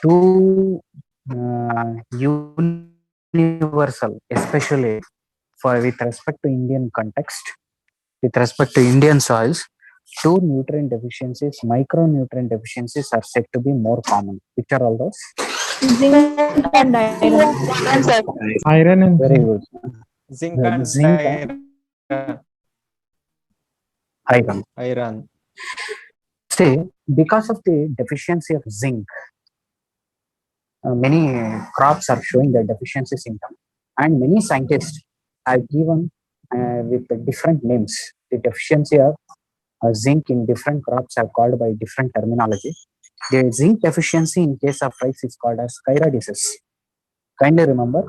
too universal, especially for with respect to Indian context, with respect to Indian soils. Two nutrient deficiencies, micronutrient deficiencies are said to be more common. Which are all those? Zinc and iron. Iron and Very zinc. good. Zinc and Zinc and iron. iron. See, because of the deficiency of zinc, many crops are showing the deficiency symptom, and many scientists have given with the different names. The deficiency of zinc in different crops are called by different terminology. The zinc deficiency in case of rice is called as Kyra disease. Kindly remember,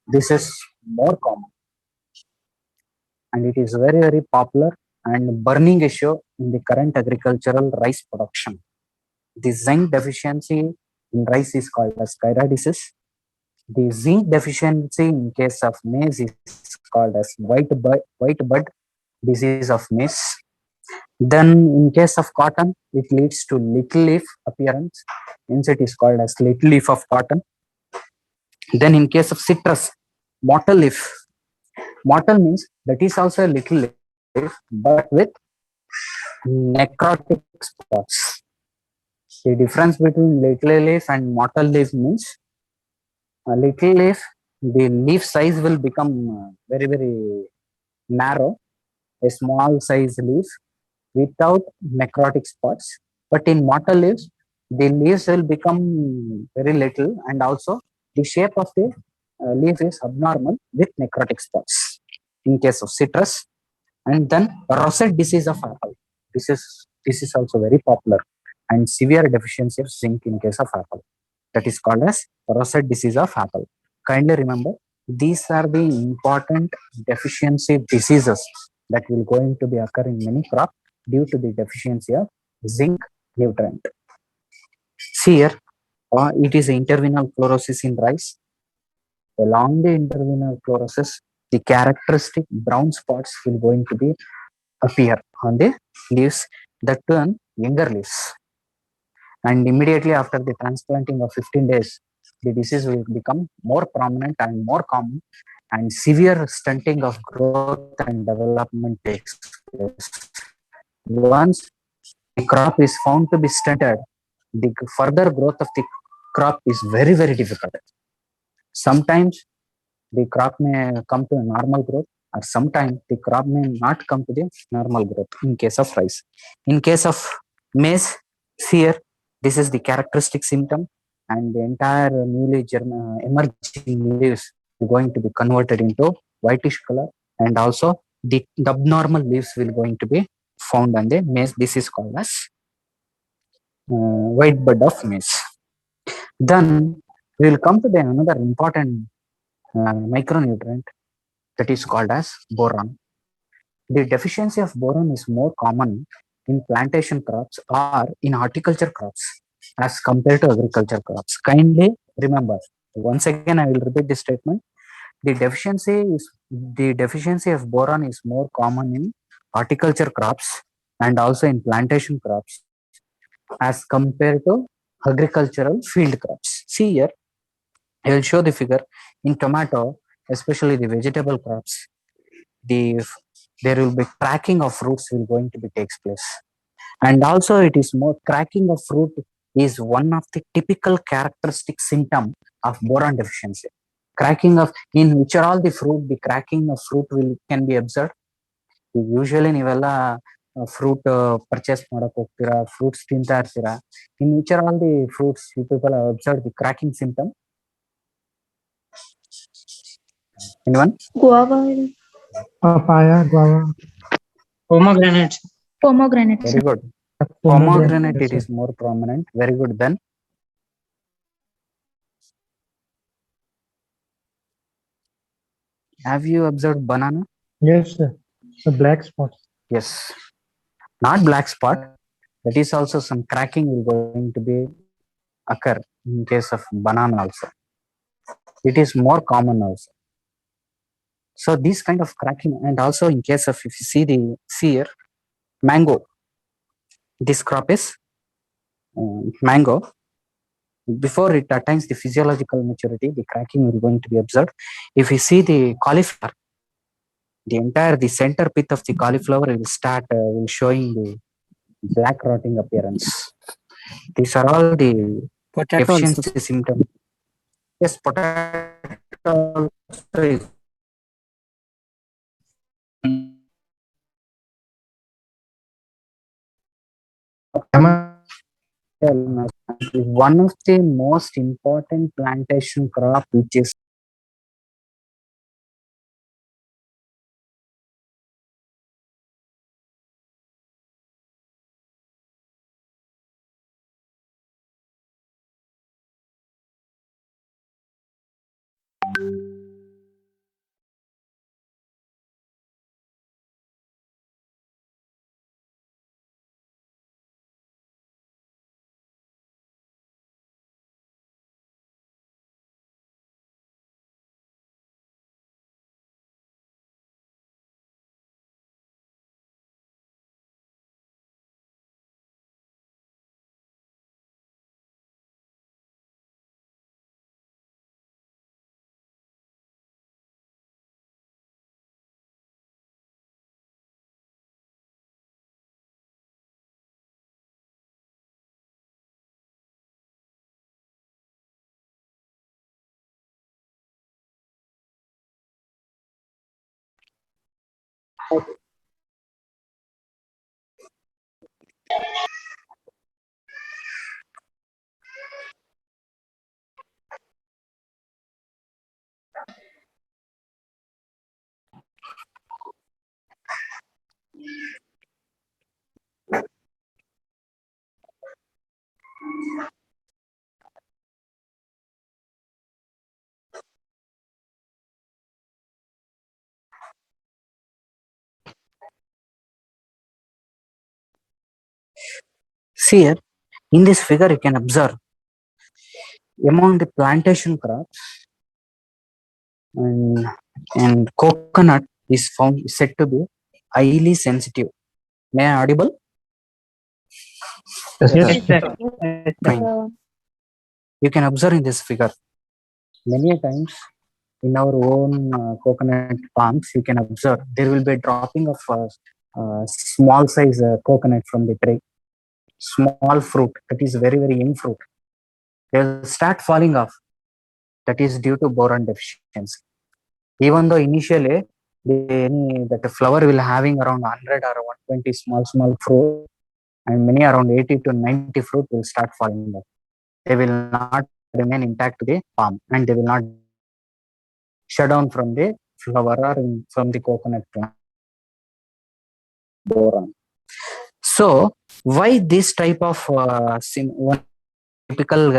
this is more common, and it is very, very popular and burning issue in the current agricultural rice production. The zinc deficiency in rice is called as Kyra disease. The zinc deficiency in case of maize is called as white bud disease of maize. Then in case of cotton, it leads to little leaf appearance. Hence it is called as little leaf of cotton. Then in case of citrus, mottle leaf. Mottle means that is also a little leaf, but with necrotic spots. The difference between little leaf and mottle leaf means a little leaf, the leaf size will become very, very narrow, a small size leaf without necrotic spots. But in mottle leaves, the leaves will become very little, and also the shape of the leaf is abnormal with necrotic spots in case of citrus. And then rosette disease of apple. This is also very popular, and severe deficiency of zinc in case of apple. That is called as rosette disease of apple. Kindly remember, these are the important deficiency diseases that will going to be occur in many crops due to the deficiency of zinc nutrient. See here, it is intervinal chlorosis in rice. Along the intervinal chlorosis, the characteristic brown spots will going to be appear on the leaves, that turn younger leaves. And immediately after the transplanting of 15 days, the disease will become more prominent and more common, and severe stunting of growth and development takes place. Once the crop is found to be stunted, the further growth of the crop is very, very difficult. Sometimes the crop may come to a normal growth, or sometimes the crop may not come to the normal growth in case of rice. In case of maize, here, this is the characteristic symptom, and the entire newly emerging leaves are going to be converted into whitish color, and also the abnormal leaves will going to be found on the maize. This is called as white bud of maize. Then we will come to the another important micronutrient, that is called as boron. The deficiency of boron is more common in plantation crops or in horticulture crops as compared to agriculture crops. Kindly remember, once again I will repeat this statement. The deficiency of boron is more common in horticulture crops and also in plantation crops as compared to agricultural field crops. See here, I will show the figure. In tomato, especially the vegetable crops, there will be cracking of fruits will going to be takes place, and also it is more cracking of fruit is one of the typical characteristic symptom of boron deficiency. Cracking of in which are all the fruit, the cracking of fruit will can be observed. Usually ನೀವೆಲ್ಲ fruit purchase ಮಾಡಕ್ ಹೋಗ್ತೀರಾ, fruits ತಿಂತಾ ಇರ್ತೀರಾ. In which are all the fruits you people have observed the cracking symptom? Anyone? Guava. Papaya, guava. Pomegranate. Pomegranate. Very good. Pomegranate, it is more prominent. Very good. Then have you observed banana? Yes, sir. The black spots. Yes, not black spot. That is also some cracking will going to be occur in case of banana also. It is more common also. So this kind of cracking, and also in case of, if you see here, mango. This crop is mango. before it attains the physiological maturity, the cracking will going to be observed. If you see the cauliflower, the center pith of the cauliflower will showing the black rotting appearance. These are all the Potato also. deficiency symptoms. Yes, potato also is one of the most important plantation crop, which is see here in this figure you can observe among the plantation crops and, and coconut is found said to be highly sensitive. May I audible? Yes, Yes, Yes, sir. sir. Yes, sir. Fine. You can observe in this figure many a times in our own coconut palms. You can observe there will be a dropping of small size coconut from the tree, small fruit that is very very young fruit. They will start falling off. That is due to boron deficiency. Even though initially that the flower will having around 100 or 120 small fruit, and many around 80 to 90 fruit will start falling off. They will not remain intact to the palm, and they will not shut down from the flower or from the coconut plant. Boron. So why this type of one typical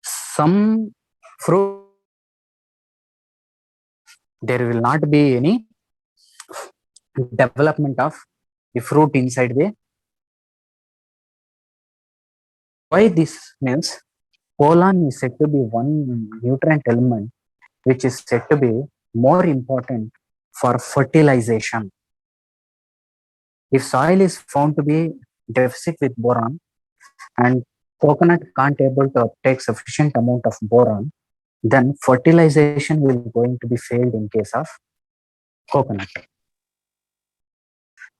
some fruit, there will not be any development of the fruit inside the. Why this means pollen is said to be one nutrient element which is said to be more important for fertilization. If soil is found to be deficit with boron and coconut can't able to uptake sufficient amount of boron, then fertilization will going to be failed in case of coconut.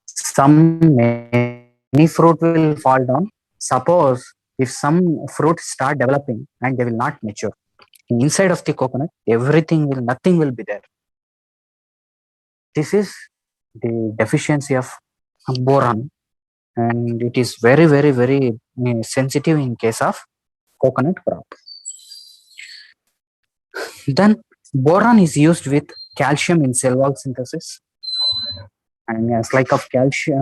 Some many fruit will fall down. Suppose if some fruit start developing and they will not mature, inside of the coconut nothing will be there. This is the deficiency of boron, and it is very very very sensitive in case of coconut crop. Then boron is used with calcium in cell wall synthesis, and as like of calcium,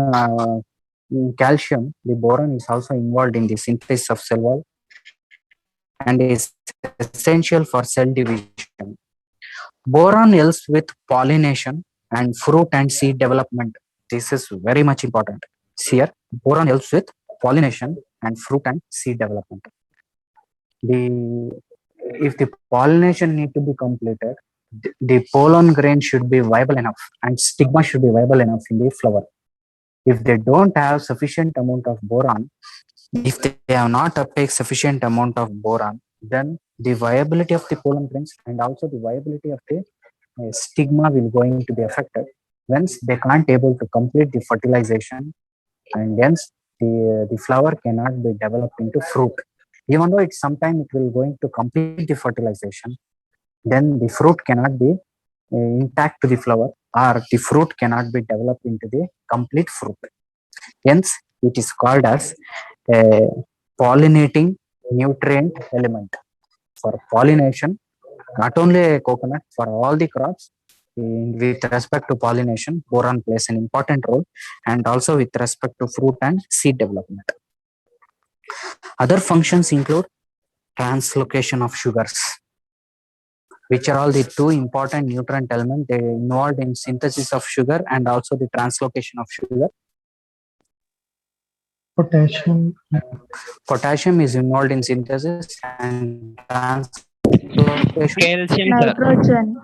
the boron is also involved in the synthesis of cell wall and is essential for cell division. Boron helps with pollination and fruit and seed development. This is very much important. See here, boron helps with pollination and fruit and seed development. If the pollination need to be completed, the pollen grain should be viable enough and stigma should be viable enough in the flower. If they don't have sufficient amount of boron, if they have not uptake sufficient amount of boron, then the viability of the pollen grains and also the viability of the stigma will going to be affected. Hence, they can't able to complete the fertilization, and hence the flower cannot be developed into fruit. Even though it's sometime it will going to complete the fertilization, then the fruit cannot be intact to the flower, or the fruit cannot be developed into the complete fruit. Hence, it is called as a pollinating nutrient element. For pollination, not only a coconut, for all the crops, with respect to pollination, boron plays an important role, and also with respect to fruit and seed development. Other functions include translocation of sugars, which are all the two important nutrient elements involved in synthesis of sugar and also the translocation of sugar. Potassium. Potassium is involved in synthesis and translocation. Calcium, sir. Nitrogen.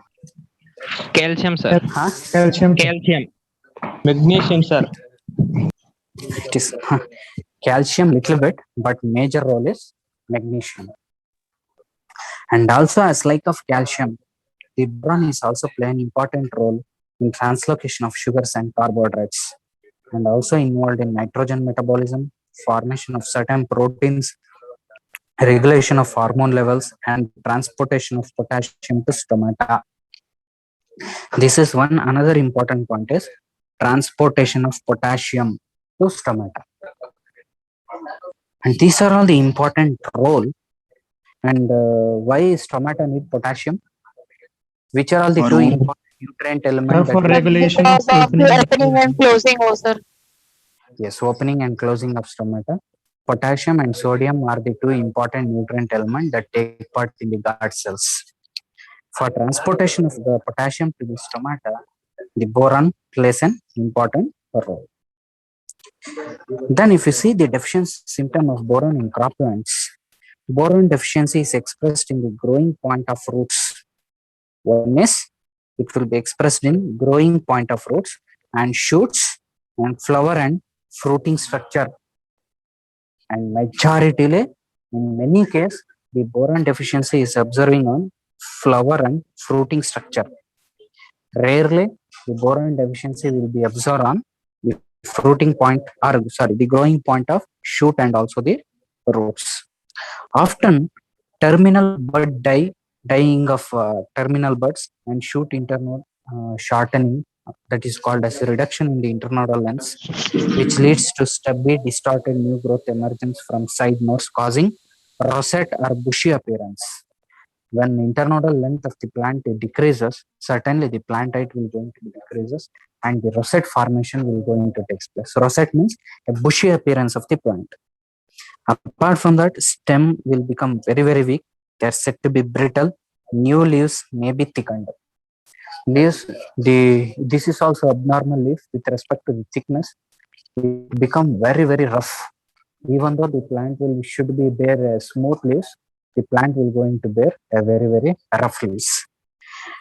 Calcium, sir. Huh? Calcium. Calcium. Magnesium, sir. It is calcium little bit, but major role is magnesium. And also as like of calcium, the boron is also playing an important role in translocation of sugars and carbohydrates, and also involved in nitrogen metabolism, formation of certain proteins, regulation of hormone levels, and transportation of potassium to stomata. This is one another important point is transportation of potassium to stomata. And these are all the important role. And why stomata need potassium? Which are all the two important nutrient elements? For regulation Because of of the opening and closing also. Yes, opening and closing of stomata. Potassium and sodium are the two important nutrient elements that take part in the gut cells. For transportation of the potassium to the stomata, the boron plays an important role. Then if you see the deficiency symptom of boron in croplands, boron deficiency is expressed in the growing point of roots. One is it will be expressed in growing point of roots and shoots and flower and fruiting structure. And majority, in many cases, the boron deficiency is observing on flower and fruiting structure. Rarely, the boron deficiency will be observed on the fruiting point, or sorry, the growing point of shoot and also the roots. Often, terminal bud dying of terminal buds and shoot internode shortening, that is called as a reduction in the internodal length, which leads to stubby, distorted new growth emergence from side nodes, causing rosette or bushy appearance. When internodal length of the plant decreases, certainly the plant height will going to be decreases and the rosette formation will going to take place. Rosette means a bushy appearance of the plant. Apart from that, stem will become very, very weak. They are said to be brittle. New leaves may be thickened. Leaves, this is also abnormal leaf with respect to the thickness. It become very, very rough. Even though the plant should be bear smooth leaves, the plant will going to bear a very, very rough leaves.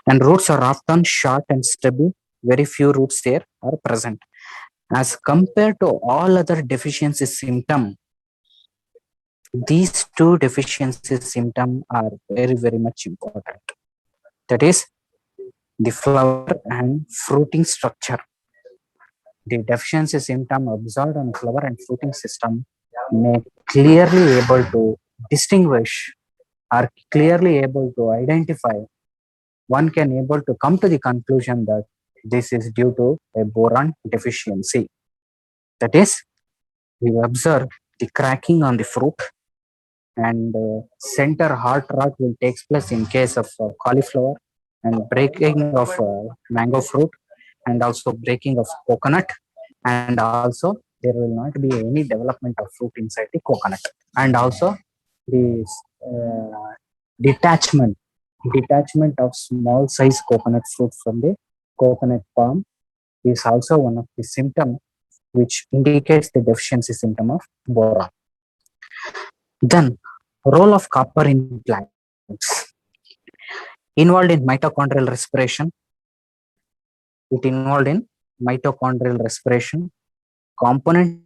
And roots are often short and stubby. Very few roots there are present. As compared to all other deficiency symptoms, these two deficiency symptoms are very, very much important. That is the flower and fruiting structure. The deficiency symptom observed on flower and fruiting system may clearly able to distinguish or clearly able to identify. One can able to come to the conclusion that this is due to a boron deficiency. That is, we observe the cracking on the fruit, and center heart rot will take place in case of cauliflower, and breaking of mango fruit, and also breaking of coconut, and also there will not be any development of fruit inside the coconut, and also the detachment of small size coconut fruit from the coconut palm is also one of the symptoms which indicates the deficiency symptom of boron. Then, role of copper in plants. involved in mitochondrial respiration. It involved in mitochondrial respiration, component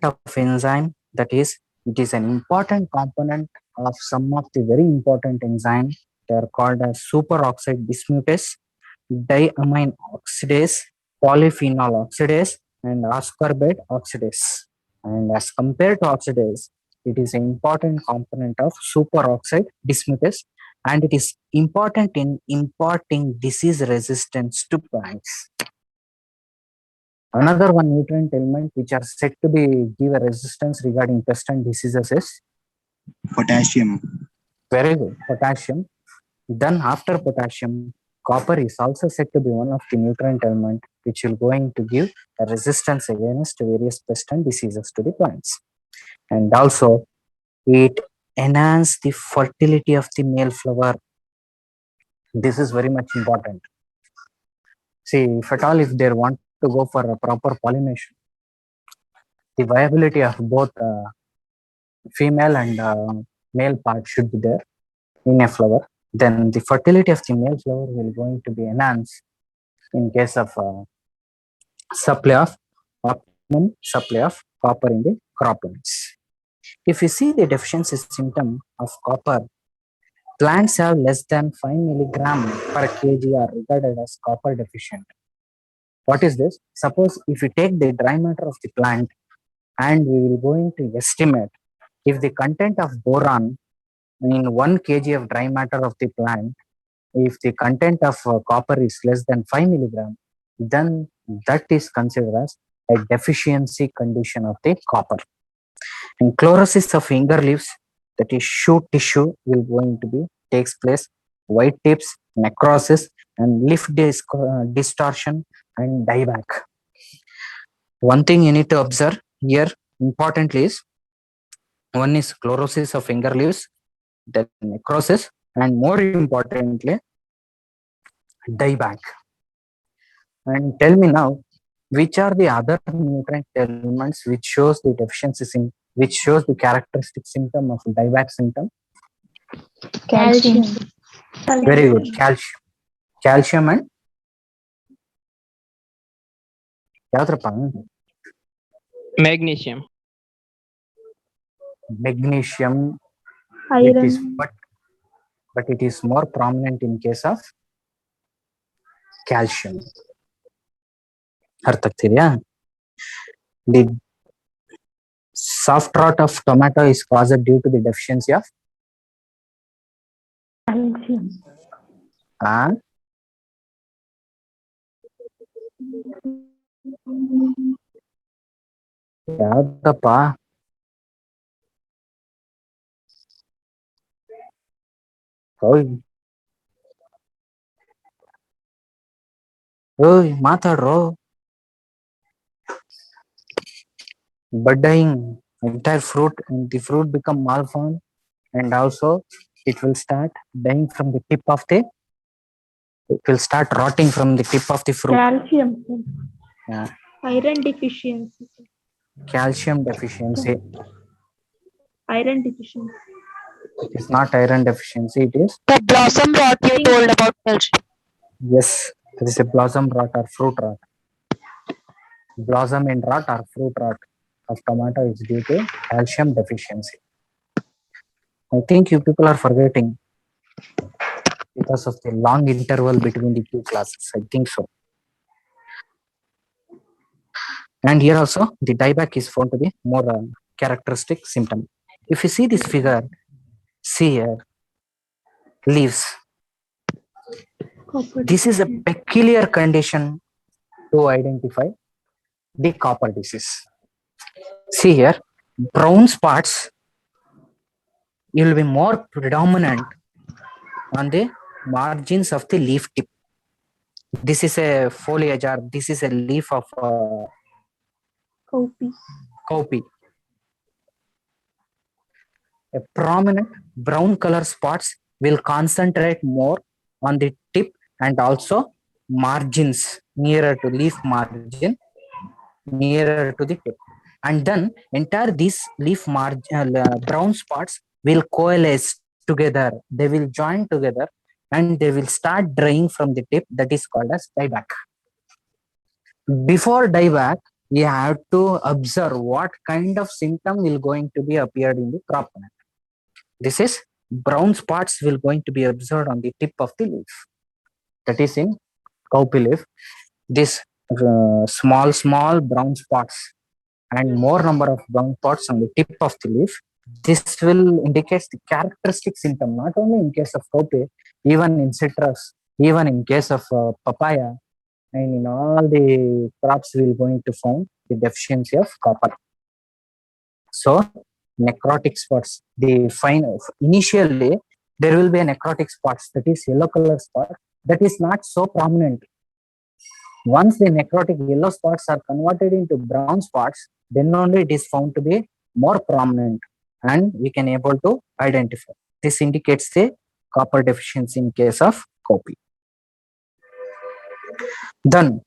of enzyme, that is, it is an important component of some of the very important enzymes. They are called as superoxide dismutase, diamine oxidase, polyphenol oxidase, and ascorbate oxidase. And as compared to oxidase, it is an important component of superoxide dismutase, and it is important in imparting disease resistance to plants. Another one nutrient element which are said to be give a resistance regarding pest and diseases is Potassium. very good, potassium. Then after potassium, copper is also said to be one of the nutrient element which will going to give a resistance against various pest and diseases to the plants. And also it enhance the fertility of the male flower. This is very much important. See, if at all if they want to go for a proper pollination, the viability of both female and male part should be there in a flower. Then the fertility of the male flower will going to be enhanced in case of supply of optimum supply of copper in the croplands. If you see the deficiency symptom of copper, plants have less than 5 milligram per kg are regarded as copper deficient. What is this? Suppose if you take the dry matter of the plant and we will going to estimate if the content of boron in 1 kg of dry matter of the plant, if the content of copper is less than 5 milligram, then that is considered as a deficiency condition of the copper. And chlorosis of finger leaves, that is shoot tissue, will going to be takes place. White tips, necrosis, and leaf distortion and dieback. One thing you need to observe here importantly is one is chlorosis of finger leaves, then necrosis, and more importantly dieback. And tell me now, which are the other nutrient elements which shows the deficiency which shows the characteristic symptom of dieback symptom? Calcium. Very good, calcium. Calcium and ಯಾವ್ದ್ರಪ್ಪ? Magnesium. Magnesium. Iron. It is, but it is more prominent in case of calcium. ಅರ್ಥ ಆಗ್ತಿದ್ಯಾ? The soft rot of tomato is caused due to the deficiency of Calcium. ಯಾವ್ದಪ್ಪ? ಓಯ್ ಓಯ್ ಮಾತಾಡ್ರೋ. Bud dying, entire fruit, and the fruit become malformed, and also it will start dying from the tip of the, it will start rotting from the tip of the fruit. Calcium. Yeah. Iron deficiency. Calcium deficiency. Iron deficiency. It is not iron deficiency, it is, The blossom rot you told about calcium. yes, there is a blossom rot or fruit rot. Blossom and rot or fruit rot of tomato is due to calcium deficiency. I think you people are forgetting because of the long interval between the two classes. I think so. And here also the dieback is found to be more characteristic symptom. If you see this figure, see here, leaves. Copper. This is a peculiar condition to identify the copper disease. See here, brown spots will be more predominant on the margins of the leaf tip. This is a foliage or this is a leaf of cowpea. A prominent brown color spots will concentrate more on the tip and also margins nearer to leaf margin, nearer to the tip. And then entire these leaf margin brown spots will coalesce together. They will join together and they will start drying from the tip, that is called as dieback. Before dieback, we have to observe what kind of symptom will going to be appeared in the crop plant. This is brown spots will going to be observed on the tip of the leaf, that is in cowpea leaf. This small brown spots and more number of brown spots on the tip of the leaf, this will indicate the characteristic symptom, not only in case of cowpea, even in citrus, even in case of papaya, and in all the crops we will going to find the deficiency of copper. So necrotic spots, the fine initially there will be a necrotic spots, that is yellow color spot, that is not so prominent. Once the necrotic yellow spots are converted into brown spots, then only it is found to be more prominent and we can able to identify. This indicates the copper deficiency in case of cowpea. Then,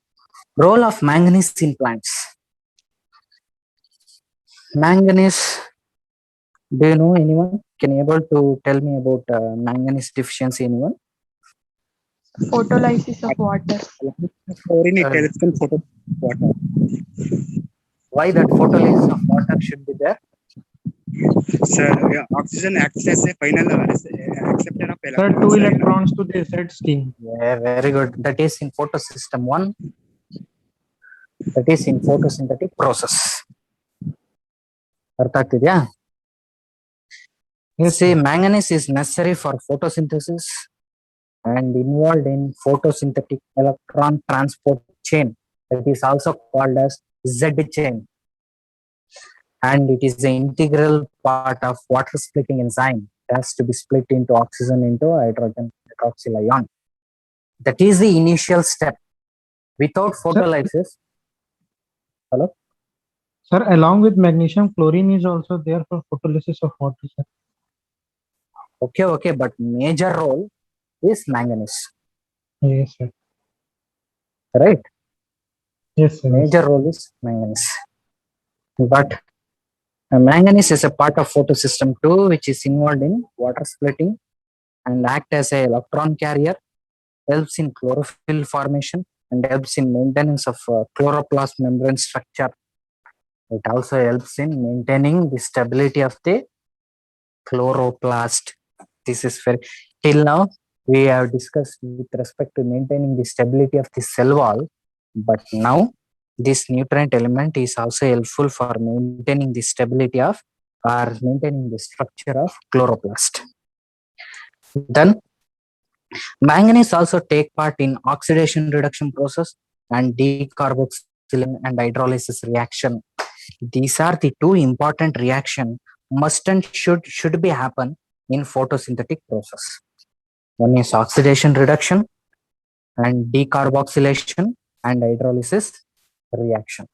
role of manganese in plants. Manganese, do you know anyone? Can you able to tell me about manganese deficiency, anyone? Photolysis of water. Chlorine it Uh, helps in photo water. Why that photolysis of water should be there? Sir, yeah, oxygen acts as a final acceptor of Sir, electrons. 2 electrons to the Z scheme. Yeah, very good. That is in photosystem 1. That is in photosynthetic process. ಅರ್ಥ ಆಗ್ತಿದ್ಯಾ? Yes, See, sir. manganese is necessary for photosynthesis and involved in photosynthetic electron transport chain. That is also called as Z chain. And it is the integral part of water splitting enzyme. It has to be split into oxygen into hydrogen hydroxyl ion. That is the initial step. Without photolysis, Sir, along with magnesium, chlorine is also there for photolysis of water, sir. okay, but major role is manganese, Yes, sir. right? Yes, sir. Major role is manganese. But manganese is a part of photosystem 2, which is involved in water splitting and act as a electron carrier, helps in chlorophyll formation and helps in maintenance of chloroplast membrane structure. It also helps in maintaining the stability of the chloroplast. This is very, till now we have discussed with respect to maintaining the stability of the cell wall, but now this nutrient element is also helpful for maintaining the stability of or maintaining the structure of chloroplast. Then manganese also take part in oxidation reduction process and decarboxylation and hydrolysis reaction. These are the two important reaction must and should be happen in photosynthetic process. One is oxidation reduction and decarboxylation and hydrolysis reaction.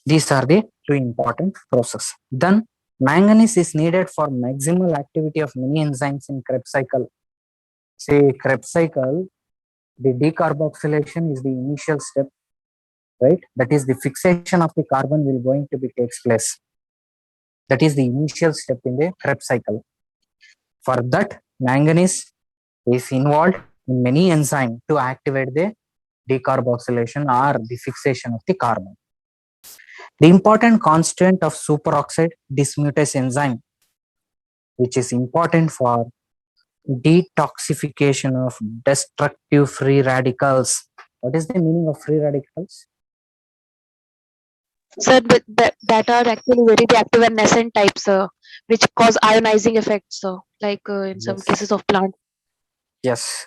These are the two important process. Then manganese is needed for maximal activity of many enzymes in Krebs cycle. Say Krebs cycle, the decarboxylation is the initial step, right? That is the fixation of the carbon will going to be takes place. That is the initial step in the Krebs cycle. For that, manganese is involved in many enzymes to activate the decarboxylation or the fixation of the carbon. The important constant of superoxide dismutase enzyme, which is important for detoxification of destructive free radicals. What is the meaning of free radicals? Sir, that are actually very reactive and nascent types, which cause ionizing effects, like in some Yes. cases of plant. Yes,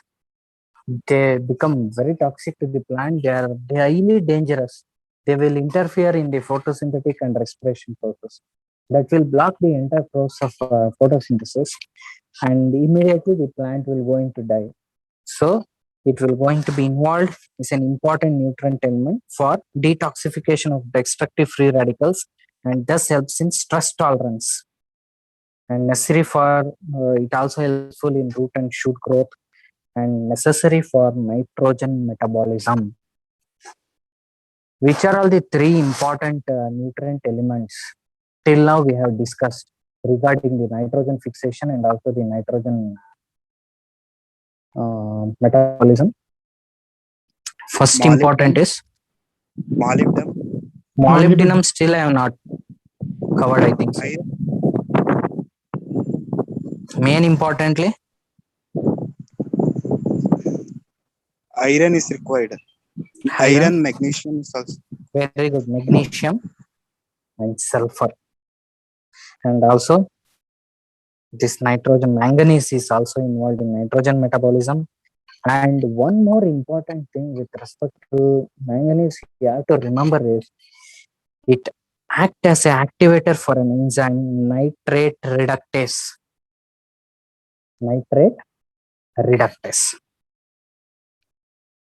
they become very toxic to the plant. They are highly dangerous. They will interfere in the photosynthetic and respiration process. That will block the entire process of photosynthesis, and immediately the plant will going to die. So it will going to be involved is an important nutrient element for detoxification of destructive free radicals, and thus helps in stress tolerance, and necessary for it also helpful in root and shoot growth, and necessary for nitrogen metabolism. Which are all the three important nutrient elements till now we have discussed regarding the nitrogen fixation and also the nitrogen metabolism. First Molybdenum. important is Molybdenum. molybdenum. Still, I have not covered. I think so. Main importantly, Iron is required. Iron, magnesium is also. very good. Magnesium and sulfur, and also this nitrogen, manganese is also involved in nitrogen metabolism. And one more important thing with respect to manganese, you have to remember is it acts as an activator for an enzyme nitrate reductase. Nitrate reductase.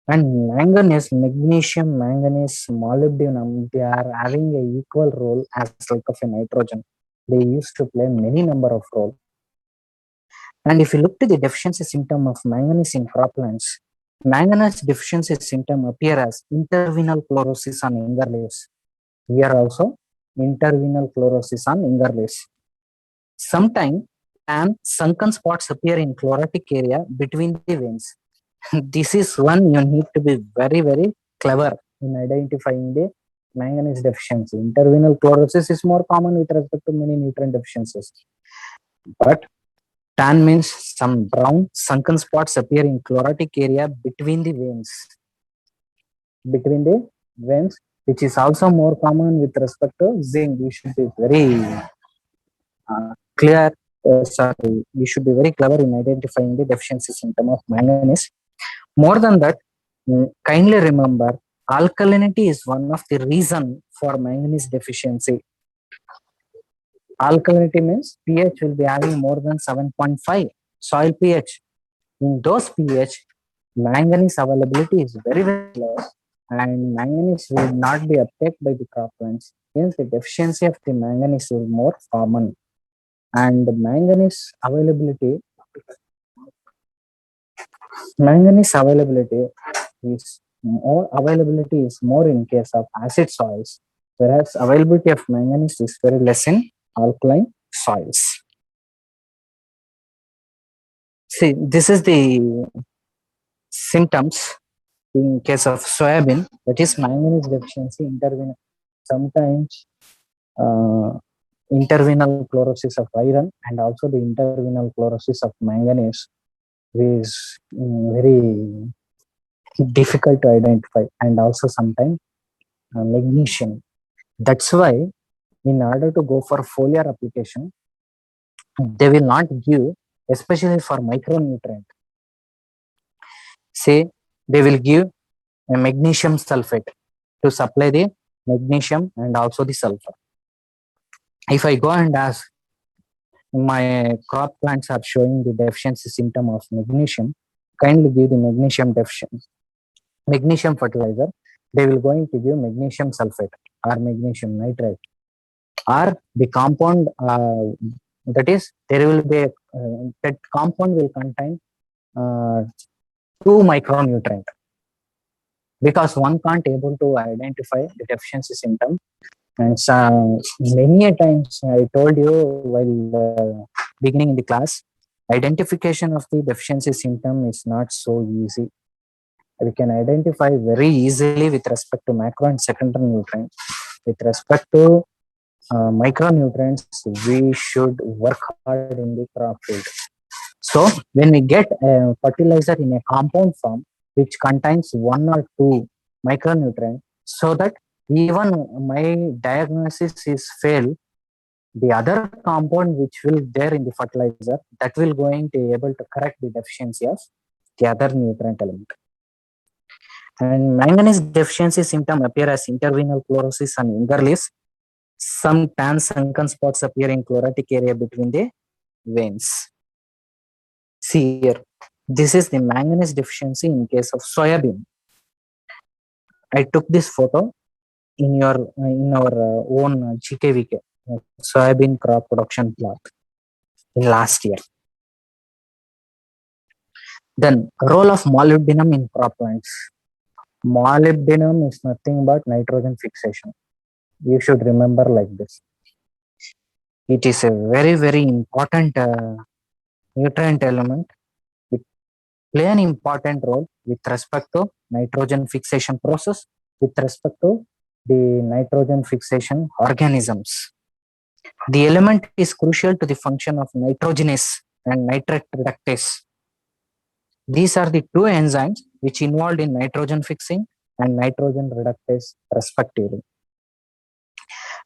And manganese, magnesium, manganese, molybdenum, they are having an equal role as like of a nitrogen. They used to play many number of roles. And if you look to the deficiency symptom of manganese in croplands, manganese deficiency symptom appear as intervenal chlorosis on younger leaves. Here also, intervenal chlorosis on younger leaves. Sometimes, and sunken spots appear in chlorotic area between the veins. This is one you need to be very, very clever in identifying the manganese deficiency. Intervenal chlorosis is more common with respect to many nutrient deficiencies. But tan means some brown sunken spots appear in chlorotic area between the veins. Between the veins, which is also more common with respect to zinc. You should be very clear. Sorry, you should be very clever in identifying the deficiency symptom of manganese. More than that, kindly remember, alkalinity is one of the reason for manganese deficiency. Alkalinity means pH will be having more than 7.5 soil pH. In those pH, manganese availability is very, very low, and manganese will not be uptake by the croplands. Hence, the deficiency of the manganese is more common. And manganese availability is more in case of acid soils, whereas availability of manganese is very less in alkaline soils. See, this is the symptoms in case of soybean, that is manganese deficiency intervenal. Sometimes intervenal chlorosis of iron and also the intervenal chlorosis of manganese is very difficult to identify, and also sometimes magnesium. That's why in order to go for foliar application, they will not give, especially for micronutrient. Say they will give a magnesium sulfate to supply the magnesium and also the sulfur. If I go and ask, my crop plants are showing the deficiency symptom of magnesium, kindly give the magnesium deficiency, magnesium fertilizer, they will going to give magnesium sulfate or magnesium nitrate, or the compound that is there will be that compound will contain 2 micronutrient, because one can't able to identify the deficiency symptom. And many a times I told you while beginning in the class, identification of the deficiency symptom is not so easy. We can identify very easily with respect to macro and secondary nutrients. With respect to micronutrients, we should work hard in the crop field. So when we get a fertilizer in a compound form which contains 1 or 2 micronutrients, so that even my diagnosis is failed, the other compound which will there in the fertilizer, that will going to able to correct the deficiency of the other nutrient element. And manganese deficiency symptom appear as intervenal chlorosis on younger leaves. Some tan sunken spots appear in chlorotic area between the veins. See here, this is the manganese deficiency in case of soybean. I took this photo in our own GKVK, soybean crop production plot in last year. Then role of molybdenum in croplands. Molybdenum is nothing but nitrogen fixation. You should remember like this. It is a very, very important nutrient element play an important role with respect to nitrogen fixation process, with respect to the nitrogen fixation organisms. The element is crucial to the function of nitrogenase and nitrate reductase. These are the two enzymes which involved in nitrogen fixing and nitrogen reductase respectively.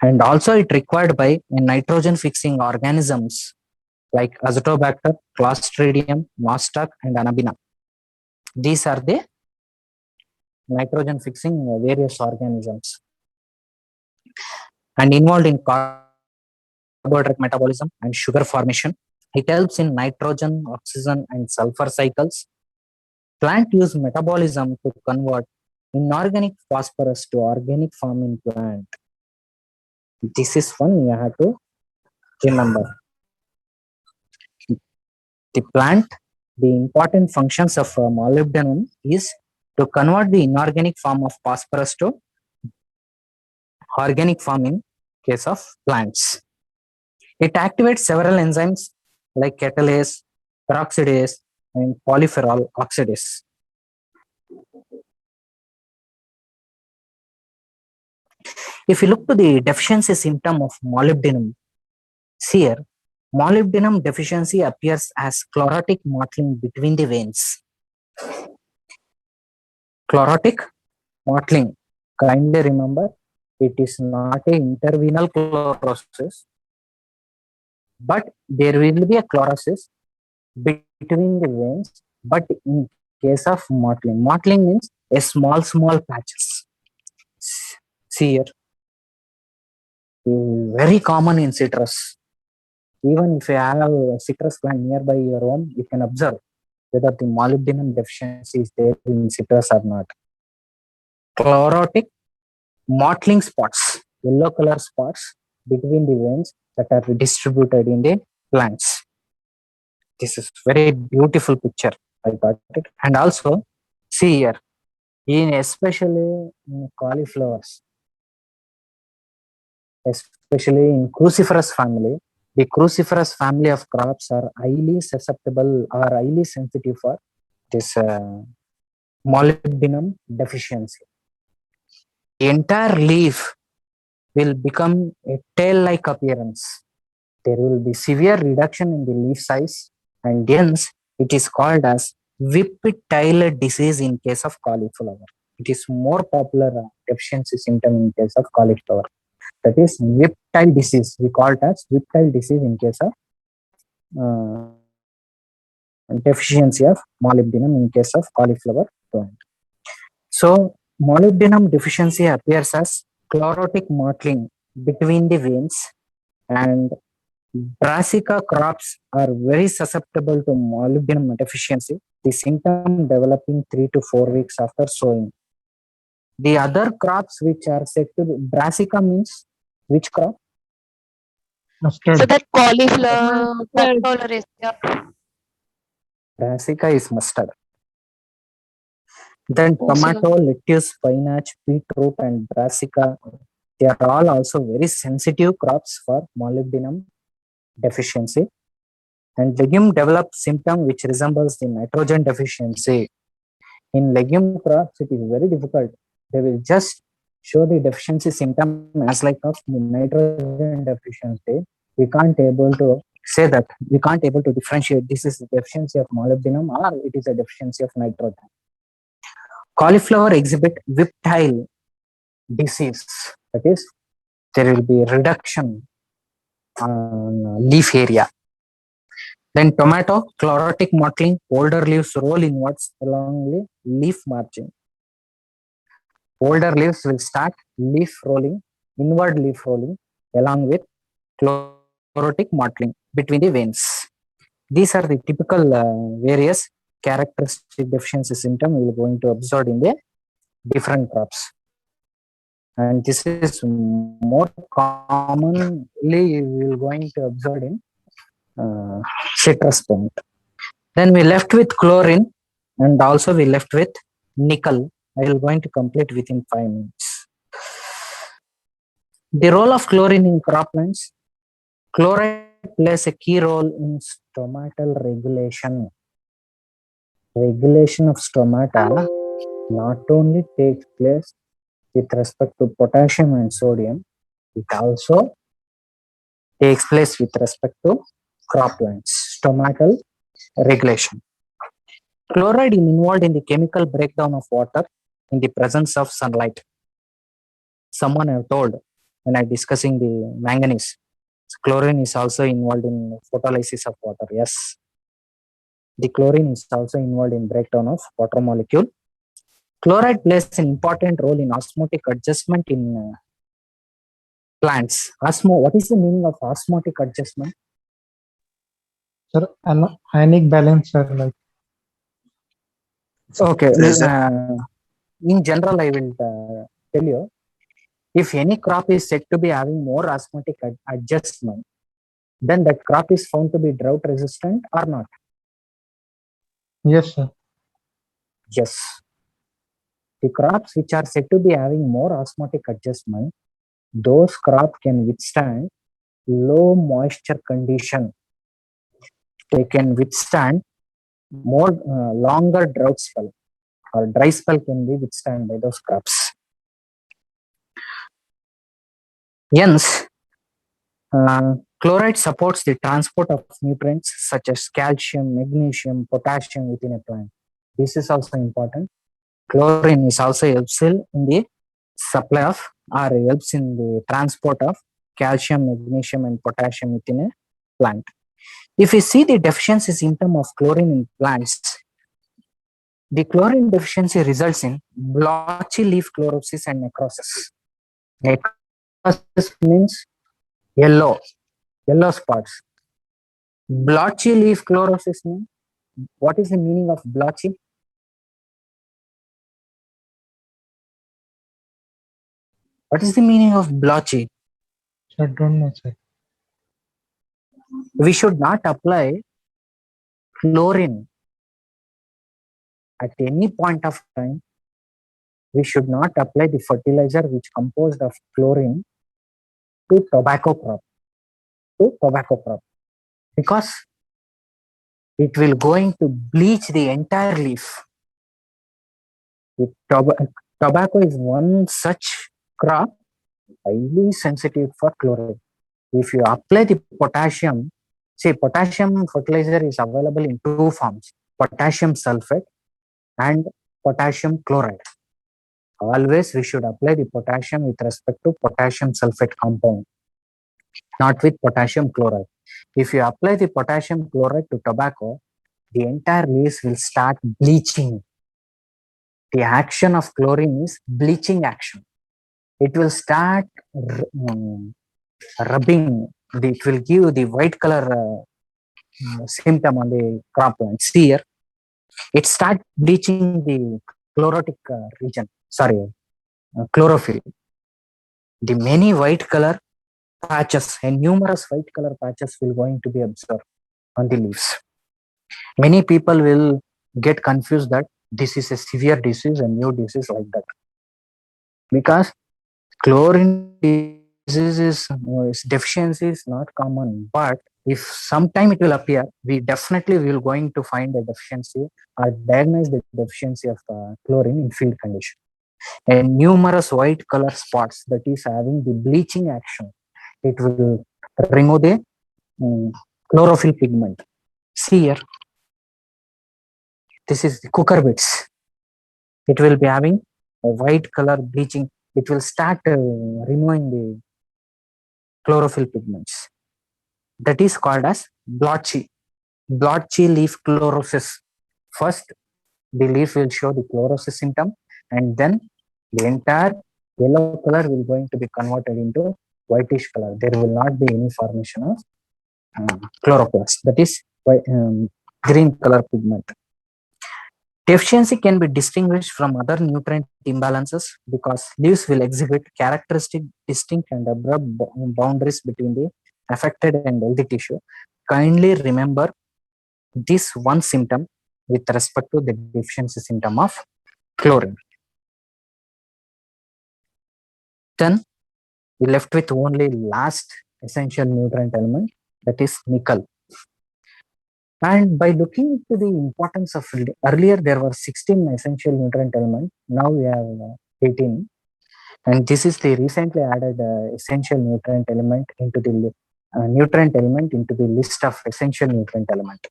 And also it required by nitrogen fixing organisms like Azotobacter, Clostridium, Nostoc, and Anabina. These are the nitrogen fixing various organisms and involved in carbohydrate metabolism and sugar formation. It helps in nitrogen, oxygen, and sulfur cycles. Plant use metabolism to convert inorganic phosphorus to organic form in plant. This is one you have to remember. The plant, the important functions of molybdenum is to convert the inorganic form of phosphorus to organic form in case of plants. It activates several enzymes like catalase, peroxidase, and polyphenol oxidase. If you look to the deficiency symptom of molybdenum, see here, molybdenum deficiency appears as chlorotic mottling between the veins. Chlorotic mottling, kindly remember, it is not a intervenal chlorosis, but there will be a chlorosis between the veins, but in case of mottling, mottling means a small patches. See here, very common in citrus. Even if you have a citrus plant nearby your home, you can observe whether the molybdenum deficiency is there in citrus or not. Chlorotic mottling spots, yellow color spots between the veins that are distributed in the plants. This is very beautiful picture. I got it. And also, see here, especially in cauliflowers, especially in cruciferous family, the cruciferous family of crops are highly susceptible or highly sensitive for this molybdenum deficiency. The entire leaf will become a tail-like appearance. There will be severe reduction in the leaf size, and hence it is called as whip-tail disease in case of cauliflower. It is more popular deficiency symptom in case of cauliflower. That is whip-tail disease. We call it as whip-tail disease in case of deficiency of molybdenum in case of cauliflower plant. So molybdenum deficiency appears as chlorotic mottling between the veins, and brassica crops are very susceptible to molybdenum deficiency. The symptom developing 3 to 4 weeks after sowing. The other crops which are said to be brassica means which crop? Mustard. So that cauliflower, Mustard. is, yeah. Brassica is mustard. Then Oh, sir. tomato, lettuce, spinach, beetroot, and brassica, they are all also very sensitive crops for molybdenum deficiency. And legume develop symptom which resembles the nitrogen deficiency. In legume crops, it is very difficult. They will just show the deficiency symptom as like of nitrogen deficiency. We can't able to say that. We can't able to differentiate this is a deficiency of molybdenum or it is a deficiency of nitrogen. Cauliflower exhibit whip-tail disease. That is, there will be a reduction on leaf area. Then tomato, chlorotic mottling, older leaves roll inwards along the leaf margin. Older leaves will start leaf rolling, inward leaf rolling along with chlorotic mottling between the veins. These are the typical various characteristic deficiency symptom we are going to observe in the different crops. And this is more commonly we will going to observe in citrus plant. Then we left with chlorine and also we left with nickel. I will going to complete within 5 minutes. The role of chlorine in croplands. Chloride plays a key role in stomatal regulation. Regulation of stomata not only takes place with respect to potassium and sodium, it also takes place with respect to croplands. Stomatal regulation. Chloride is involved in the chemical breakdown of water in the presence of sunlight. Someone have told when I discussing the manganese, chlorine is also involved in photolysis of water. Yes, the chlorine is also involved in breakdown of water molecule. Chloride plays an important role in osmotic adjustment in plants. What is the meaning of osmotic adjustment? Sir, ionic balance, sir, like Okay, Yes, sir. in general, I will tell you, if any crop is said to be having more osmotic adjustment, then that crop is found to be drought resistant or not. yes, sir. Yes, the crops which are said to be having more osmotic adjustment, those crops can withstand low moisture condition. They can withstand more longer drought spell or dry spell can be withstand by those crops. Hence, chloride supports the transport of nutrients such as calcium, magnesium, potassium within a plant. This is also important. Chlorine is also helpful in the supply of or helps in the transport of calcium, magnesium, and potassium within a plant. If we see the deficiency symptom of chlorine in plants, the chlorine deficiency results in blotchy leaf chlorosis and necrosis. Necrosis means yellow spots. Blotchy leaf chlorosis means, what is the meaning of blotchy? What is the meaning of blotchy? I don't know, sir. We should not apply chlorine at any point of time. We should not apply the fertilizer which composed of chlorine to tobacco crop. Because it will going to bleach the entire leaf. Tobacco is one such crop highly sensitive for chlorine. If you apply the potassium, see, potassium fertilizer is available in two forms: potassium sulfate and potassium chloride. Always we should apply the potassium with respect to potassium sulfate compound, not with potassium chloride. If you apply the potassium chloride to tobacco, the entire leaves will start bleaching. The action of chlorine is bleaching action. It will start rubbing. It will give the white color symptom on the cropland. See here, it starts bleaching the chlorotic region. Sorry, chlorophyll. The many white color patches and numerous white color patches will going to be observed on the leaves. Many people will get confused that this is a severe disease and new disease like that, because chlorine disease is deficiency is not common, but if sometime it will appear, we definitely will going to find a deficiency or diagnose the deficiency of chlorine in field condition. And numerous white color spots that is having the bleaching action, it will remove the chlorophyll pigment. See here, this is the cucurbits. It will be having a white color bleaching. It will start removing the chlorophyll pigments. That is called as blotchy leaf chlorosis. First, the leaf will show the chlorosis symptom, and then the entire yellow color will going to be converted into whitish color. There will not be any formation of chloroplasts. That is green color pigment. Deficiency can be distinguished from other nutrient imbalances because leaves will exhibit characteristic, distinct, and abrupt boundaries between the affected and healthy tissue. Kindly remember this one symptom with respect to the deficiency symptom of chlorine. Then we left with only last essential nutrient element, that is nickel. And by looking into the importance of earlier, there were 16 essential nutrient elements. Now we have 18, and this is the recently added essential nutrient element into the nutrient element into the list of essential nutrient element.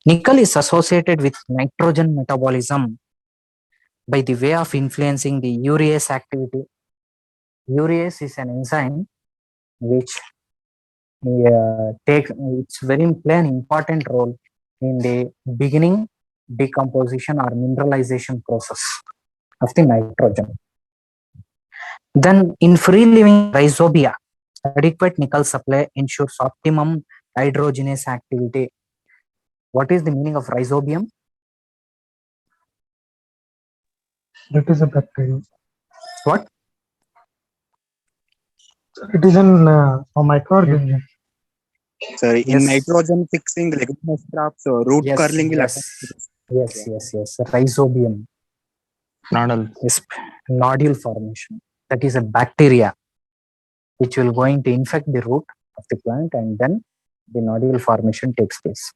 Nickel is associated with nitrogen metabolism by the way of influencing the urease activity. Urease is an enzyme which takes it's very play an important role in the beginning decomposition or mineralization process of the nitrogen. Then in free living rhizobia, adequate nickel supply ensures optimum hydrogenase activity. What is the meaning of rhizobium? That is a bacteria. What? It is a microorganism. Sorry, in Yes. nitrogen fixing leguminous crops, root Yes, curling will yes. happen. Yes. Rhizobium Nodal. is nodule formation. That is a bacteria which will going to infect the root of the plant, and then the nodule formation takes place.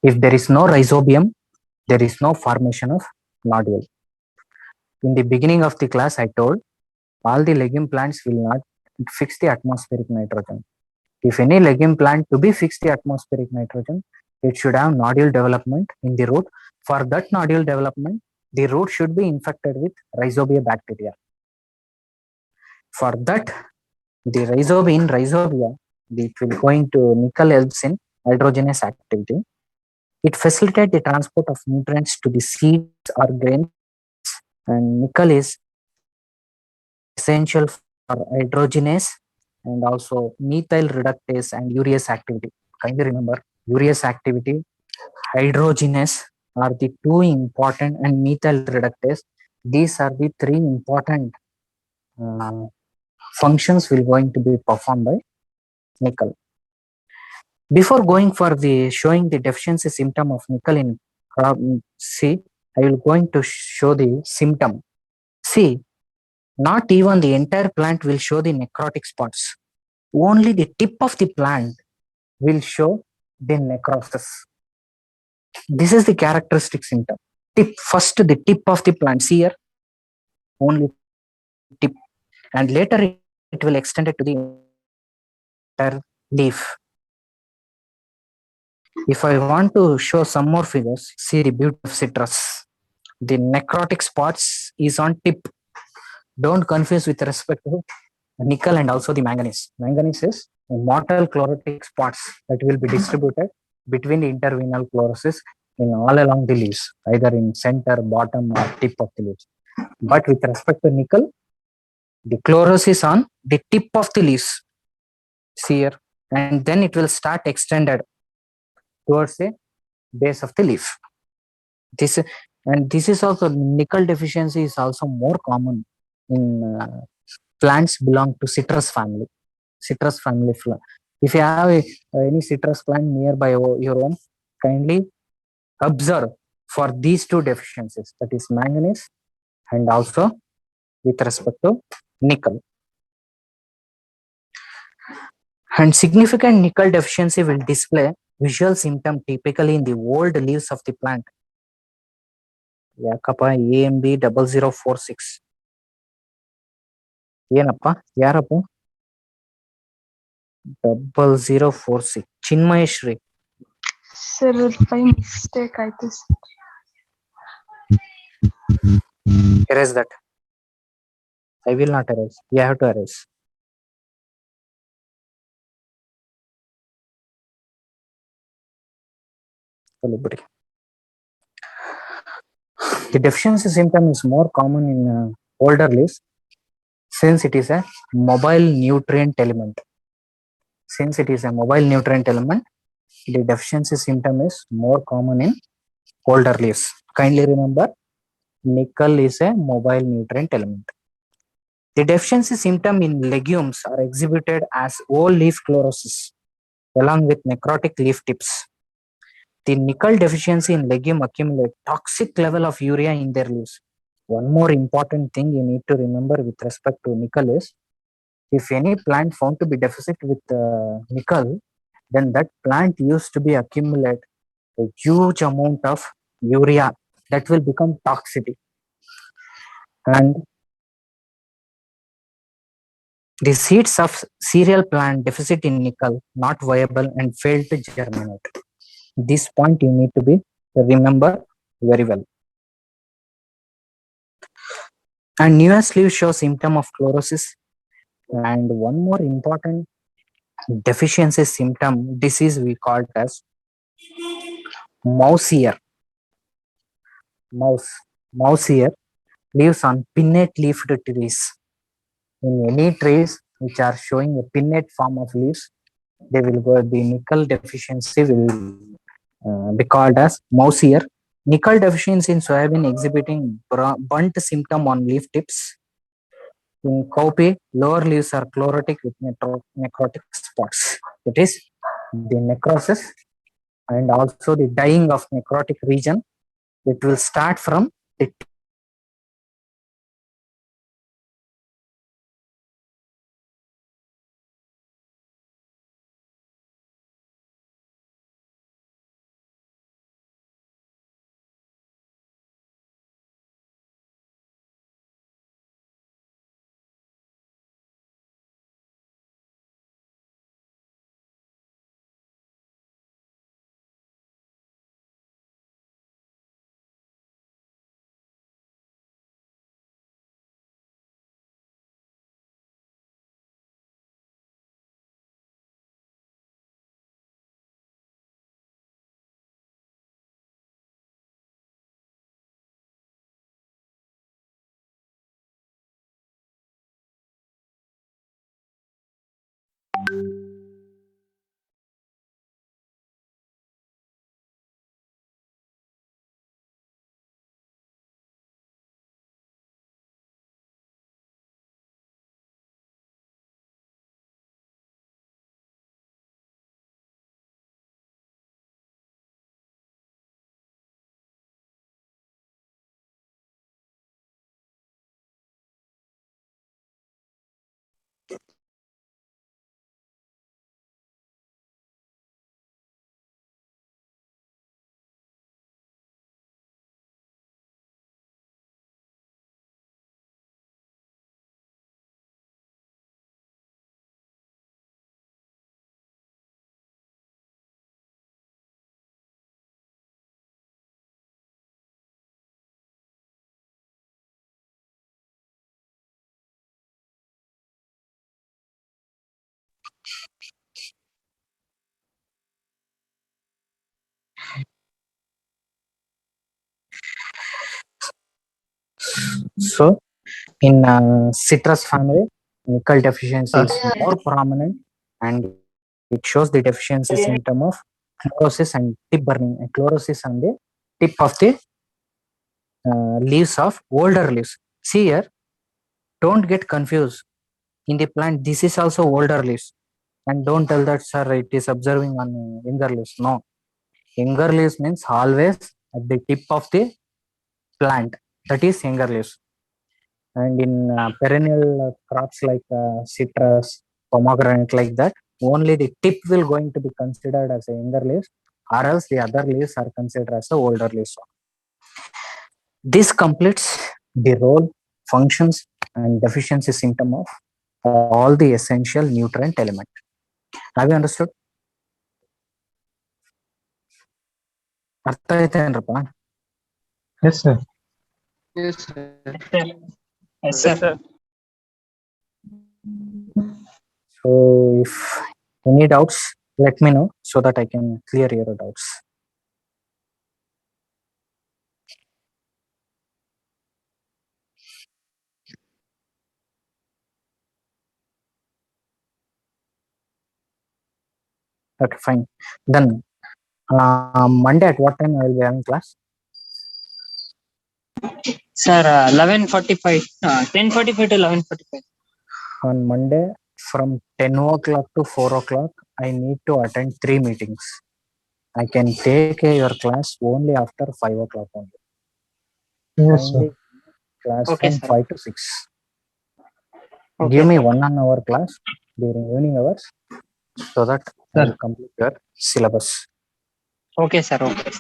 If there is no rhizobium, there is no formation of nodule. In the beginning of the class, I told all the legume plants will not fix the atmospheric nitrogen. If any legume plant to be fix the atmospheric nitrogen, it should have nodule development in the root. For that nodule development, the root should be infected with rhizobia bacteria. For that, the rhizobia, it will going to nickel helps in hydrogenase activity. It facilitates the transport of nutrients to the seeds or grains, and nickel is essential for hydrogenase and also methyl reductase and urease activity. Kindly remember, urease activity, hydrogenase are the two important, and methyl reductase. These are the three important functions will going to be performed by nickel. Before going for the showing the deficiency symptom of nickel in C, I will going to show the symptom. See, not even the entire plant will show the necrotic spots. Only the tip of the plant will show the necrosis. This is the characteristic symptom. First the tip of the plant. See here, only tip, and later it will extend it to the entire leaf. If I want to show some more figures, see the beauty of citrus. The necrotic spots is on tip. Don't confuse with respect to nickel and also the manganese. Manganese is mortal chlorotic spots that will be distributed between the intervenal chlorosis in all along the leaves, either in center, bottom, or tip of the leaves. But with respect to nickel, the chlorosis on the tip of the leaves. See here, and then it will start extended towards the base of the leaf. This is also nickel deficiency is also more common in plants belong to citrus family. Citrus family. If you have any citrus plant nearby your home, kindly observe for these two deficiencies, that is manganese and also with respect to nickel. And significant nickel deficiency will display visual symptom typically in the old leaves of the plant. ಯಾಕಪ್ಪ AMB 0046 ಏನಪ್ಪ ಯಾರಪ್ಪ 0046 ಚಿನ್ಮಯಶ್ರೀ. Sir, by mistake, I just. Erase that. I will not erase. You have to erase. The deficiency symptom is more common in older leaves since it is a mobile nutrient element. Since it is a mobile nutrient element, the deficiency symptom is more common in older leaves. Kindly remember, nickel is a mobile nutrient element. The deficiency symptom in legumes are exhibited as whole leaf chlorosis along with necrotic leaf tips. The nickel deficiency in legume accumulate toxic level of urea in their leaves. One more important thing you need to remember with respect to nickel is, if any plant found to be deficit with nickel, then that plant used to be accumulate a huge amount of urea that will become toxicity. And the seeds of cereal plant deficit in nickel, not viable and failed to germinate. This point you need to be remember very well. And newest leaf shows symptom of chlorosis. And one more important deficiency symptom disease we call it as mouse ear. Mouse ear lives on pinnate leafed trees. In any trees which are showing a pinnate form of leaves, they will go. The nickel deficiency will be called as mouse ear. Nickel deficiency in soybean exhibiting burnt symptom on leaf tips. In cowpea, lower leaves are chlorotic with necrotic spots. It is the necrosis and also the dying of necrotic region. It will start from the so in citrus family, nickel deficiency is more prominent and it shows the deficiency symptom of chlorosis and tip burning. Chlorosis on the tip of the leaves of older leaves. See here, don't get confused. In the plant, this is also older leaves. And don't tell that, sir, it is observing on younger leaves. No. Younger leaves means always at the tip of the plant. That is younger leaves. And in perennial crops like citrus, pomegranate, like that, only the tip will going to be considered as a younger leaves, or else the other leaves are considered as a older leaves. This completes the role, functions, and deficiency symptom of all the essential nutrient element. Have you understood? ಅರ್ಥ ಆಯ್ತೇನ್ರಪ್ಪ? Yes, sir. Yes, sir. So if any doubts, let me know so that I can clear your doubts. Okay, fine. Then Monday at what time I will be having class? Sir, 11:45, 10:45 to 11:45. On Monday from 10 o'clock to 4 o'clock, I need to attend 3 meetings. I can take your class only after 5 o'clock only. Yes, sir. Only class Okay, from sir. 5 to 6. Okay, Give me sir. 1 hour class during evening hours so that I will complete your syllabus. Okay, sir. Okay.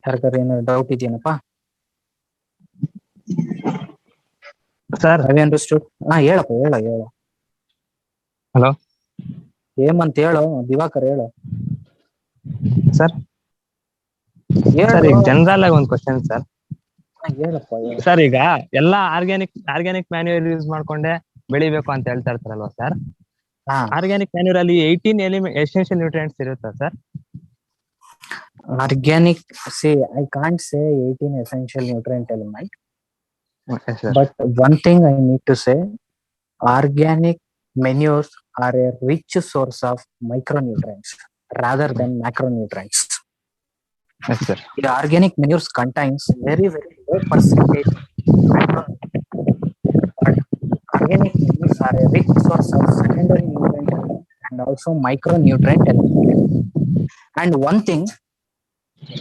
ಯಾರಿಗಾರ ಏನಾದ್ರು doubt ಇದೆಯೇನಪ್ಪ? Sir have you understood? ಹೇಳಪ್ಪ, ಹೇಳ. Hello Hemant ಹೇಳು, ದಿವಾಕರ್ ಹೇಳು. Sir ಹೇಳು. Sir ಈಗ general ಆಗಿ ಒಂದು ಕ್ವಶನ್ ಸರ್. ಹೇಳಪ್ಪ ಹೇಳು. ಸರ್ ಈಗ ಎಲ್ಲಾ ಆರ್ಗ್ಯಾನಿಕ್ ಮ್ಯಾನ್ಯೂರ್ ಯೂಸ್ ಮಾಡ್ಕೊಂಡೆ ಬೆಳಿಬೇಕು ಅಂತ ಹೇಳ್ತಾ ಇರ್ತಾರಲ್ವಾ ಸರ್? ಹಾ, ಆರ್ಗ್ಯಾನಿಕ್ ಮ್ಯಾನ್ಯೂರ್ ಅಲ್ಲಿ 18 ಎಸೆನ್ಷಿಯಲ್ ನ್ಯೂಟ್ರಿಯೆಂಟ್ಸ್ ಇರುತ್ತಾ sir? organic, see, I can't say 18 essential nutrient element, okay sir. but one thing I need to say, organic manures are a rich source of micronutrients rather than macronutrients. Yes sir. The organic manures contains very low percentage macronutrients, but organic manures are a rich source of secondary nutrient element and also micronutrient element. And one thing,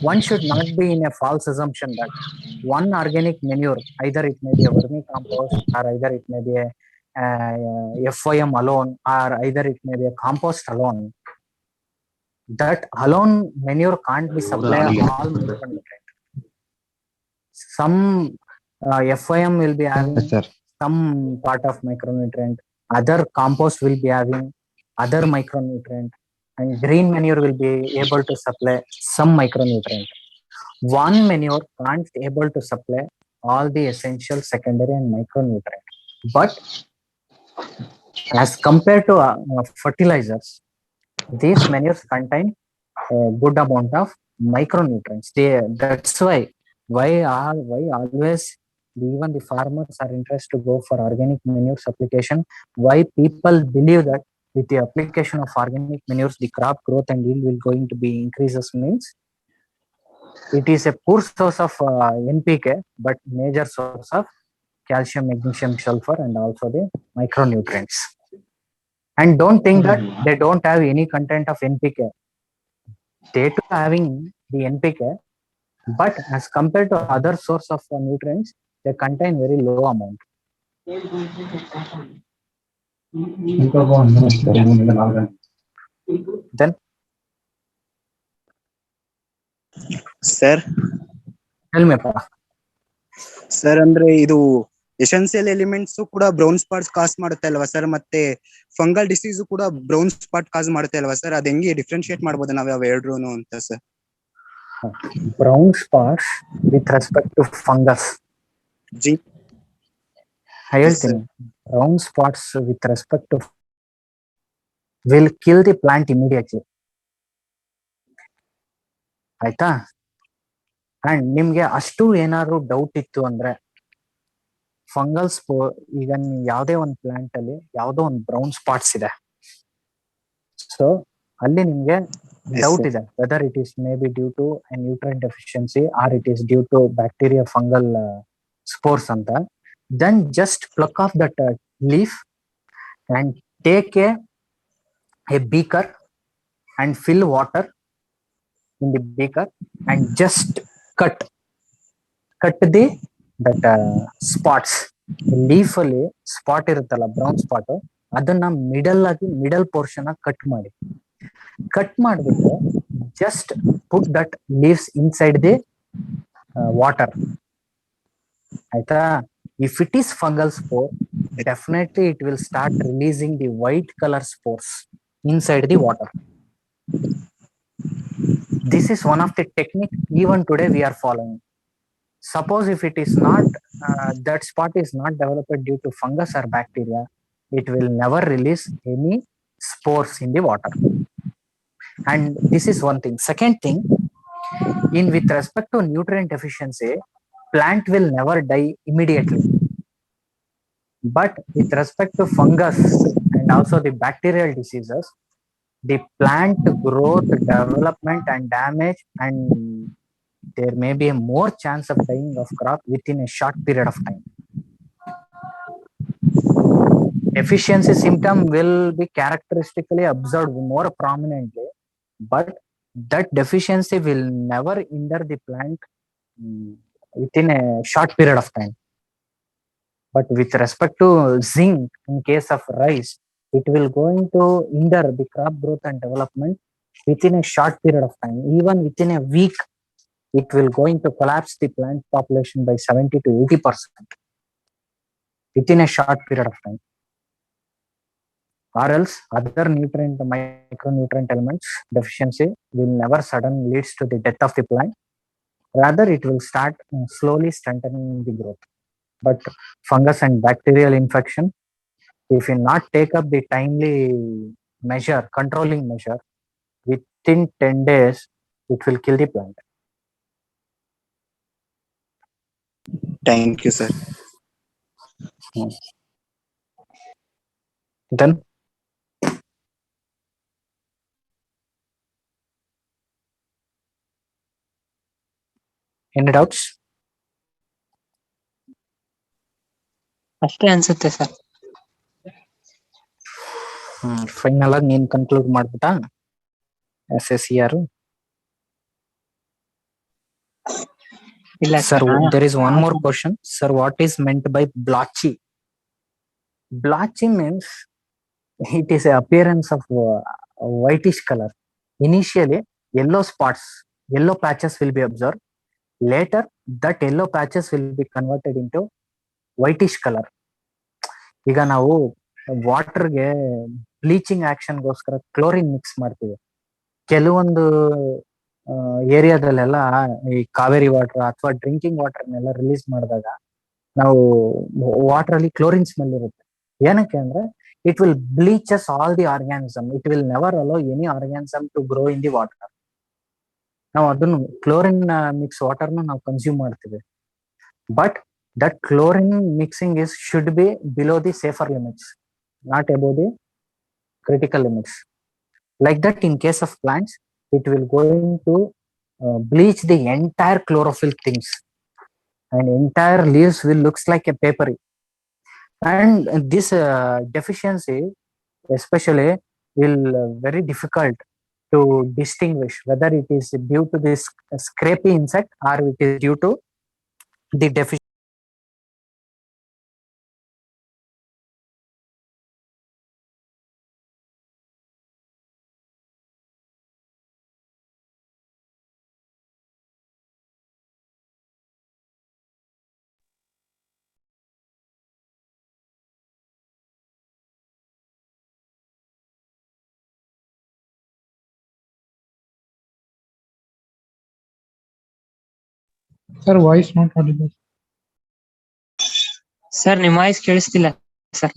one should not be in a false assumption that one organic manure, either it may be a vermicompost or either it may be a FOM alone or either it may be a compost alone, that alone manure can't be supply all micronutrients. Some FOM will be having Yes, sir. some part of micronutrient, other compost will be having other micronutrient, and green manure will be able to supply some micronutrient. One manure can't able to supply all the essential secondary and micronutrient. But as compared to fertilizers, these manures contain a good amount of micronutrients. That's why always even the farmers are interested to go for organic manures application. Why people believe that with the application of organic manures, the crop growth and yield will going to be increases means it is a poor source of NPK, but major source of calcium, magnesium, sulfur, and also the micronutrients. And don't think that they don't have any content of NPK. They too having the NPK, but as compared to other source of nutrients, they contain very low amount. Then sir tell me, pa. Sir ಅಂದ್ರೆ ಇದು essential elements ಕೂಡ brown spots ಕಾಸ್ ಮಾಡುತ್ತೆ ಅಲ್ವಾ sir? ಮತ್ತೆ fungal disease ಕೂಡ brown spot ಕಾಸ್ ಮಾಡುತ್ತೆ ಅಲ್ವಾ sir? ಅದ್ ಹೆಂಗೆ ಡಿಫ್ರೆನ್ಶಿಯೇಟ್ ಮಾಡ್ಬೋದು ನಾವ್ ಎರಡ್ರೂನು ಅಂತ sir? Brown spots with respect to fungus. G ಹೇಳ್ತೀನಿ, brown spots with respect to will kill the plant immediately. ಆಯ್ತಾ? ಅಂಡ್ ನಿಮ್ಗೆ ಅಷ್ಟು ಏನಾದ್ರು ಡೌಟ್ ಇತ್ತು ಅಂದ್ರೆ ಫಂಗಲ್ ಈಗ ಯಾವುದೇ ಒಂದು ಪ್ಲಾಂಟ್ ಅಲ್ಲಿ ಯಾವುದೋ ಒಂದು ಬ್ರೌನ್ ಸ್ಪಾಟ್ಸ್ ಇದೆ, ಸೊ ಅಲ್ಲಿ ನಿಮ್ಗೆ ಡೌಟ್ ಇದೆ whether it is maybe due to nutrient deficiency or it is due to bacteria fungal spores ಅಂತ. Then just pluck off that leaf and take a beaker and fill water in the beaker and just cut the that spots. Leaf ಅಲ್ಲಿ spot ಇರುತ್ತಲ್ಲ brown spot, ಅದನ್ನ middle portion cut ಮಾಡಿಬಿಟ್ಟು just put that leaves inside the water. ಆಯ್ತಾ? If it is fungal spore, definitely it will start releasing the white color spores inside the water. This is one of the technique even today we are following. Suppose if it is not that spot is not developed due to fungus or bacteria, it will never release any spores in the water. And this is one thing. Second thing, in with respect to nutrient deficiency, plant will never die immediately. But with respect to fungus and also the bacterial diseases, the plant growth, development and damage, and there may be a more chance of dying of crop within a short period of time. Deficiency symptom will be characteristically observed more prominently, but that deficiency will never hinder the plant within a short period of time. But with respect to zinc, in case of rice, it will going to hinder the crop growth and development within a short period of time, even within a week, it will going to collapse the plant population by 70 to 80% within a short period of time. Or else other nutrient, micronutrient elements deficiency will never suddenly leads to the death of the plant. Rather, it will start slowly stunting the growth. But fungus and bacterial infection, if you not take up the timely measure, controlling measure, within 10 days, it will kill the plant. Thank you, sir. Then any doubts? ಅಷ್ಟೇ ಅನ್ಸುತ್ತೆ sir. Final ಆಗಿ ನೀನ್ conclude ಮಾಡ್ಬಿಟ್ಟಾ SSER? ಇಲ್ಲ Sir, sir. there is one more question. Sir, what is meant by blotchy? Blotchy means it is a appearance of whitish color. Initially, yellow spots, yellow patches will be observed. Later, that yellow patches will be converted into whitish color. ಈಗ ನಾವು ವಾಟರ್ಗೆ bleaching ಆಕ್ಷನ್ಗೋಸ್ಕರ chlorine mix ಮಾಡ್ತೀವಿ. ಕೆಲವೊಂದು ಏರಿಯಾದಲ್ಲೆಲ್ಲ ಈ Kaveri water ಅಥವಾ drinking ವಾಟರ್ನೆಲ್ಲ ರಿಲೀಸ್ ಮಾಡಿದಾಗ ನಾವು ವಾಟರ್ ಅಲ್ಲಿ ಕ್ಲೋರಿನ್ ಸ್ಮೆಲ್ ಇರುತ್ತೆ. ಏನಕ್ಕೆ ಅಂದ್ರೆ it will bleaches all the organism. It will never allow any organism to grow in the water. ನಾವು ಅದನ್ನು ಕ್ಲೋರಿನ್ ಮಿಕ್ಸ್ ವಾಟರ್ನ ನಾವು ಕನ್ಸ್ಯೂಮ್ ಮಾಡ್ತೀವಿ. But that chlorine mixing should be below the safer limits, not above the critical limits. Like that, in case of plants, it will going to bleach the entire chlorophyll things, and entire leaves will looks like a papery. And this deficiency, especially, will very difficult to distinguish whether it is due to this scrapy insect or it is due to the deficiency. Sir, voice not audible. Sir ನಿಮ್ಮ voice ಕೇಳಿಸ್ತಿಲ್ಲ sir.